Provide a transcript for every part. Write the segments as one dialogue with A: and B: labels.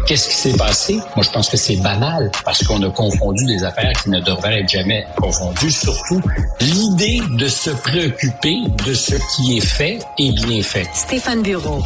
A: Qu'est-ce qui s'est passé? Moi, je pense que c'est banal parce qu'on a confondu des affaires qui ne devraient être jamais confondues. Surtout, l'idée de se préoccuper de ce qui est fait et bien fait.
B: Stéphane Bureau.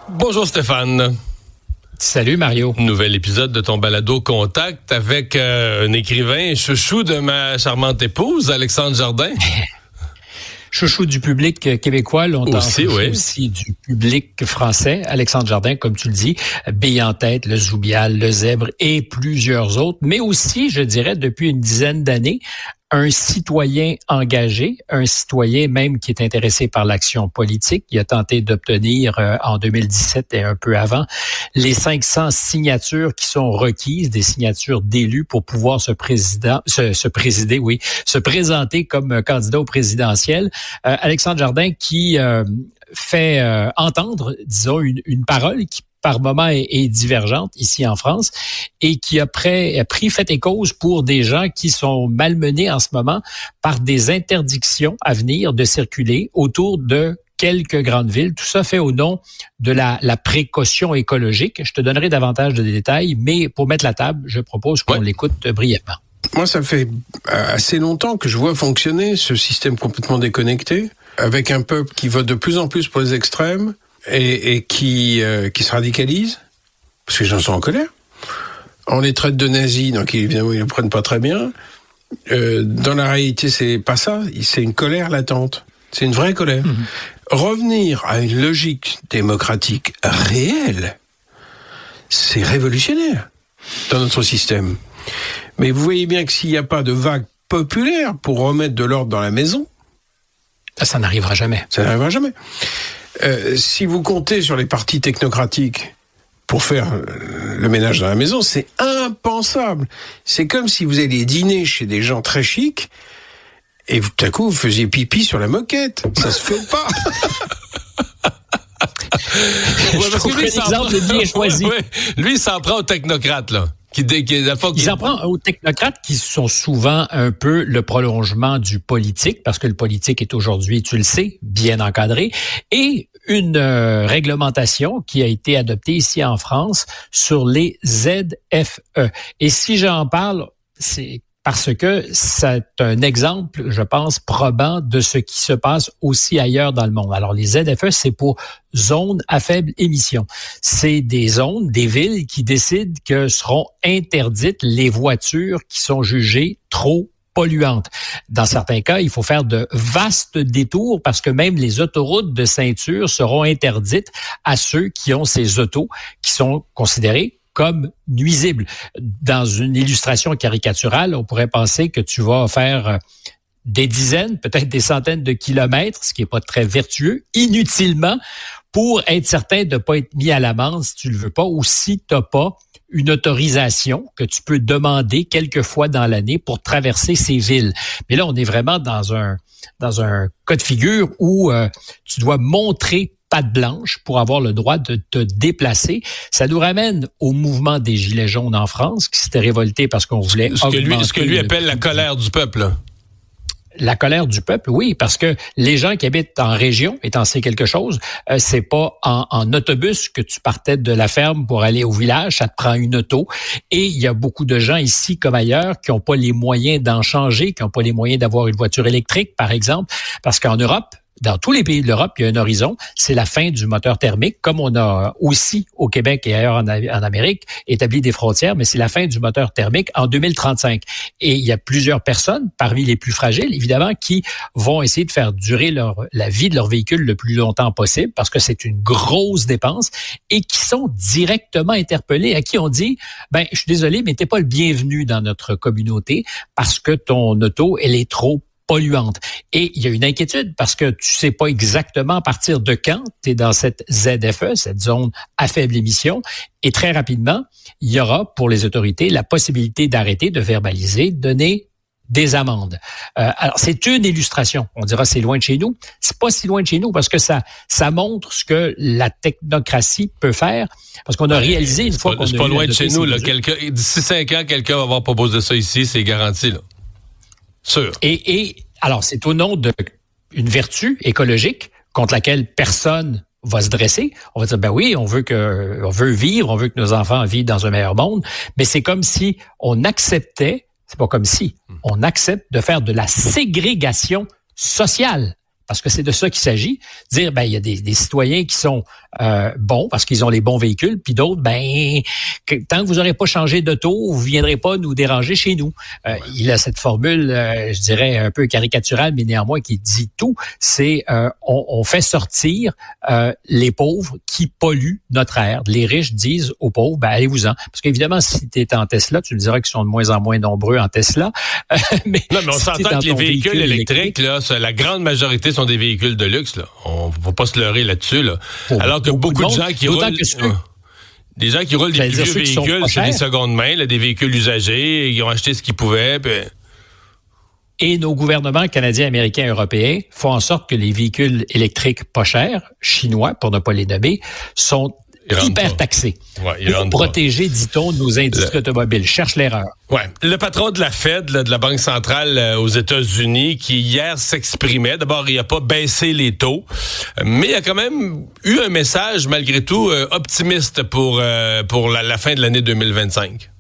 C: Bonjour Stéphane.
D: Salut Mario.
C: Nouvel épisode de ton balado Contact avec un écrivain chouchou de ma charmante épouse, Alexandre Jardin.
D: Chouchou du public québécois, longtemps aussi du public français. Alexandre Jardin, comme tu le dis, Bille en tête, le Zoubial, le Zèbre et plusieurs autres, mais aussi, je dirais, depuis une dizaine d'années, un citoyen engagé, un citoyen même qui est intéressé par l'action politique. Il a tenté d'obtenir en 2017 et un peu avant les 500 signatures qui sont requises, des signatures d'élus pour pouvoir se présenter comme candidat au présidentiel. Alexandre Jardin qui fait entendre, disons, une parole qui par moment est divergente ici en France et qui a pris fait et cause pour des gens qui sont malmenés en ce moment par des interdictions à venir de circuler autour de quelques grandes villes. Tout ça fait au nom de la précaution écologique. Je te donnerai davantage de détails, mais pour mettre la table, je propose qu'on l'écoute brièvement.
E: Moi, ça fait assez longtemps que je vois fonctionner ce système complètement déconnecté, avec un peuple qui vote de plus en plus pour les extrêmes, et qui se radicalisent, parce que les gens sont en colère. On les traite de nazis, donc évidemment ils ne le prennent pas très bien. Dans la réalité, c'est pas ça, c'est une colère latente. C'est une vraie colère. Mmh. Revenir à une logique démocratique réelle, c'est révolutionnaire dans notre système. Mais vous voyez bien que s'il n'y a pas de vague populaire pour remettre de l'ordre dans la maison,
D: ça n'arrivera jamais.
E: Ça n'arrivera jamais. Si vous comptez sur les partis technocratiques pour faire le ménage dans la maison, c'est impensable. C'est comme si vous alliez dîner chez des gens très chics et tout à coup vous faisiez pipi sur la moquette. Ça se fait pas.
D: Je trouve que l'exemple est bien choisi.
C: Lui, il s'en prend aux technocrates, là.
D: Ils en prennent aux technocrates qui sont souvent un peu le prolongement du politique, parce que le politique est aujourd'hui, tu le sais, bien encadré, et une réglementation qui a été adoptée ici en France sur les ZFE. Et si j'en parle, c'est parce que c'est un exemple, je pense, probant de ce qui se passe aussi ailleurs dans le monde. Alors, les ZFE, c'est pour zones à faible émission. C'est des zones, des villes qui décident que seront interdites les voitures qui sont jugées trop polluantes. Dans certains cas, il faut faire de vastes détours parce que même les autoroutes de ceinture seront interdites à ceux qui ont ces autos qui sont considérés comme nuisible. Dans une illustration caricaturale, on pourrait penser que tu vas faire des dizaines, peut-être des centaines de kilomètres, ce qui est pas très vertueux, inutilement, pour être certain de pas être mis à l'amende si tu le veux pas, ou si t'as pas une autorisation que tu peux demander quelques fois dans l'année pour traverser ces villes. Mais là, on est vraiment dans un cas de figure où tu dois montrer patte blanche pour avoir le droit de te déplacer. Ça nous ramène au mouvement des Gilets jaunes en France, qui s'était révolté parce qu'on voulait augmenter...
C: Ce que lui appelle la colère du peuple, là.
D: La colère du peuple, oui, parce que les gens qui habitent en région, et t'en sais quelque chose, c'est pas en autobus que tu partais de la ferme pour aller au village, ça te prend une auto. Et il y a beaucoup de gens ici comme ailleurs qui n'ont pas les moyens d'en changer, qui n'ont pas les moyens d'avoir une voiture électrique, par exemple, parce qu'en Europe, dans tous les pays de l'Europe, il y a un horizon, c'est la fin du moteur thermique, comme on a aussi au Québec et ailleurs en Amérique établi des frontières, mais c'est la fin du moteur thermique en 2035. Et il y a plusieurs personnes, parmi les plus fragiles, évidemment, qui vont essayer de faire durer la vie de leur véhicule le plus longtemps possible, parce que c'est une grosse dépense, et qui sont directement interpellés, à qui on dit, je suis désolé, mais t'es pas le bienvenu dans notre communauté, parce que ton auto, elle est trop polluante. Et il y a une inquiétude parce que tu sais pas exactement à partir de quand tu es dans cette ZFE, cette zone à faible émission. Et très rapidement, il y aura pour les autorités la possibilité d'arrêter, de verbaliser, de donner des amendes. Alors, c'est une illustration. On dira c'est loin de chez nous. C'est pas si loin de chez nous parce que ça montre ce que la technocratie peut faire. Parce qu'on a réalisé une fois qu'on a
C: c'est pas loin de chez nous. Là, d'ici 5 ans, quelqu'un va avoir proposé ça ici, c'est garanti, là. Sûr.
D: Et alors, c'est au nom d'une vertu écologique contre laquelle personne va se dresser. On va dire, ben oui, on veut vivre, on veut que nos enfants vivent dans un meilleur monde, mais c'est comme si on acceptait, c'est pas comme si, on accepte de faire de la ségrégation sociale. Parce que c'est de ça qu'il s'agit. Dire, ben il y a des citoyens qui sont bons parce qu'ils ont les bons véhicules, puis d'autres, tant que vous n'aurez pas changé d'auto, vous viendrez pas nous déranger chez nous. Il a cette formule, je dirais un peu caricaturale, mais néanmoins qui dit tout. C'est on fait sortir les pauvres qui polluent notre air. Les riches disent aux pauvres, ben allez-vous-en. Parce qu'évidemment, si tu es en Tesla, tu me diras qu'ils sont de moins en moins nombreux en Tesla.
C: mais on
D: si
C: s'entend que les véhicules électriques, là, la grande majorité sont des véhicules de luxe, là. On va pas se leurrer là-dessus, là. Alors que beaucoup de gens qui roulent... Des gens qui roulent des plus vieux véhicules, c'est des secondes mains, là, des véhicules usagés, ils ont acheté ce qu'ils pouvaient. Puis...
D: Et nos gouvernements canadiens, américains, européens font en sorte que les véhicules électriques pas chers, chinois, pour ne pas les nommer, sont hyper taxés. Pour protéger, dit-on, nos industries automobiles. Cherche l'erreur.
C: Ouais. Le patron de la Fed, là, de la Banque centrale aux États-Unis, qui hier s'exprimait, d'abord, il n'a pas baissé les taux, mais il a quand même eu un message, malgré tout, optimiste pour la fin de l'année 2025.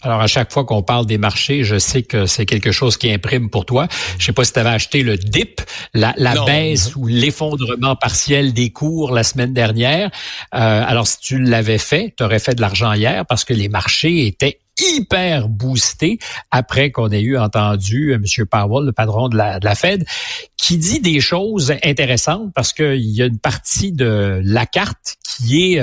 D: Alors, à chaque fois qu'on parle des marchés, je sais que c'est quelque chose qui imprime pour toi. Je sais pas si tu avais acheté le dip, la baisse ou l'effondrement partiel des cours la semaine dernière. Alors, si tu l'avais fait, tu aurais fait de l'argent hier parce que les marchés étaient hyper boostés après qu'on ait eu entendu M. Powell, le patron de la Fed, qui dit des choses intéressantes parce qu'il y a une partie de la carte qui est,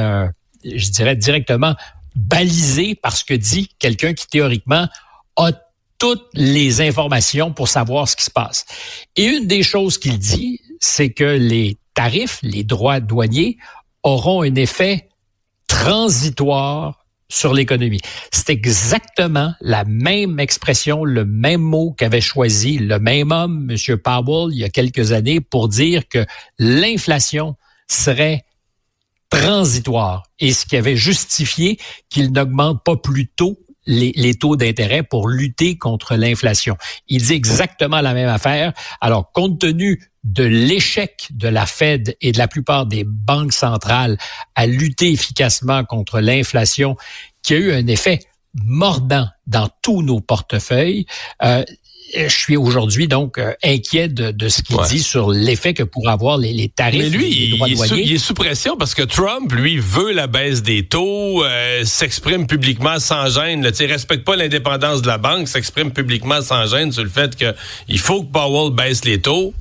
D: je dirais, directement balisé par ce que dit quelqu'un qui, théoriquement, a toutes les informations pour savoir ce qui se passe. Et une des choses qu'il dit, c'est que les tarifs, les droits douaniers, auront un effet transitoire sur l'économie. C'est exactement la même expression, le même mot qu'avait choisi le même homme, M. Powell, il y a quelques années, pour dire que l'inflation serait transitoire, et ce qui avait justifié qu'il n'augmente pas plus tôt les taux d'intérêt pour lutter contre l'inflation. Il dit exactement la même affaire. Alors, compte tenu de l'échec de la Fed et de la plupart des banques centrales à lutter efficacement contre l'inflation, qui a eu un effet mordant dans tous nos portefeuilles, je suis aujourd'hui donc inquiet de ce qu'il dit sur l'effet que pourraient avoir les tarifs.
C: Mais lui,
D: des droits douaniers.
C: Il est sous pression parce que Trump, lui, veut la baisse des taux, s'exprime publiquement sans gêne. Il respecte pas l'indépendance de la banque, s'exprime publiquement sans gêne sur le fait qu'il faut que Powell baisse les taux.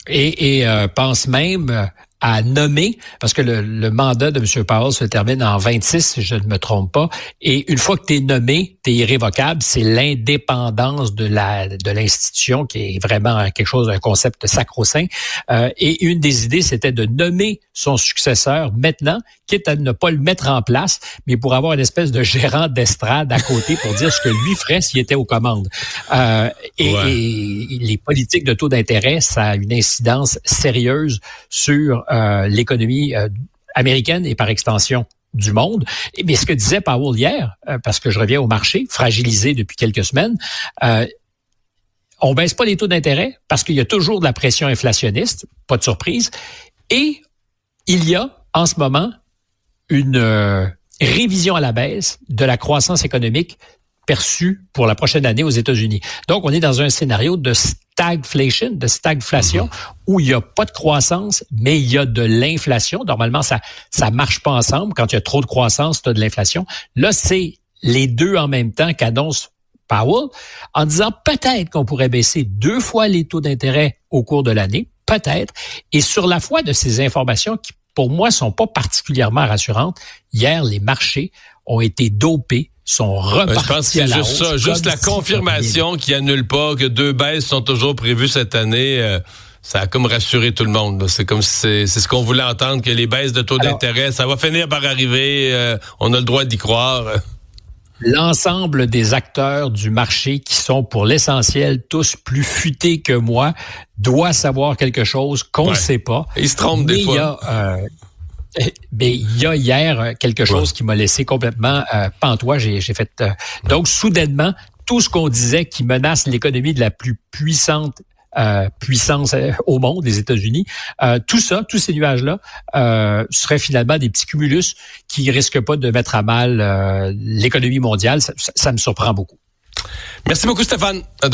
D: Et pense même à nommer, parce que le mandat de M. Powell se termine en 26, si je ne me trompe pas, et une fois que tu es nommé, tu es irrévocable, c'est l'indépendance de l'institution qui est vraiment quelque chose, un concept sacro-saint. Et une des idées, c'était de nommer son successeur maintenant, quitte à ne pas le mettre en place, mais pour avoir une espèce de gérant d'estrade à côté pour dire ce que lui ferait s'il était aux commandes. Et les politiques de taux d'intérêt, ça a une incidence sérieuse sur l'économie américaine et par extension du monde. Mais ce que disait Powell hier, parce que je reviens au marché, fragilisé depuis quelques semaines, on baisse pas les taux d'intérêt parce qu'il y a toujours de la pression inflationniste, pas de surprise, et il y a en ce moment une révision à la baisse de la croissance économique perçue pour la prochaine année aux États-Unis. Donc, on est dans un scénario de stagflation, où il n'y a pas de croissance, mais il y a de l'inflation. Normalement, ça marche pas ensemble. Quand il y a trop de croissance, tu as de l'inflation. Là, c'est les deux en même temps qu'annonce Powell, en disant peut-être qu'on pourrait baisser 2 fois les taux d'intérêt au cours de l'année, peut-être. Et sur la foi de ces informations qui, pour moi, sont pas particulièrement rassurantes, hier, les marchés ont été dopés, sont repartis.
C: Je pense que c'est juste ça, juste la confirmation qui annule pas que 2 baisses sont toujours prévues cette année. Ça a comme rassuré tout le monde. C'est comme si c'est ce qu'on voulait entendre, que les baisses de taux d'intérêt, ça va finir par arriver. On a le droit d'y croire.
D: L'ensemble des acteurs du marché qui sont pour l'essentiel tous plus futés que moi doit savoir quelque chose qu'on ne sait pas.
C: Ils se trompent des fois.
D: Il y a hier quelque chose qui m'a laissé complètement pantois. J'ai fait donc soudainement tout ce qu'on disait qui menace l'économie de la plus puissante puissance au monde, les États-Unis. Tout ça, tous ces nuages-là, seraient finalement des petits cumulus qui risquent pas de mettre à mal l'économie mondiale. Ça me surprend beaucoup.
C: Merci beaucoup, Stéphane. À demain.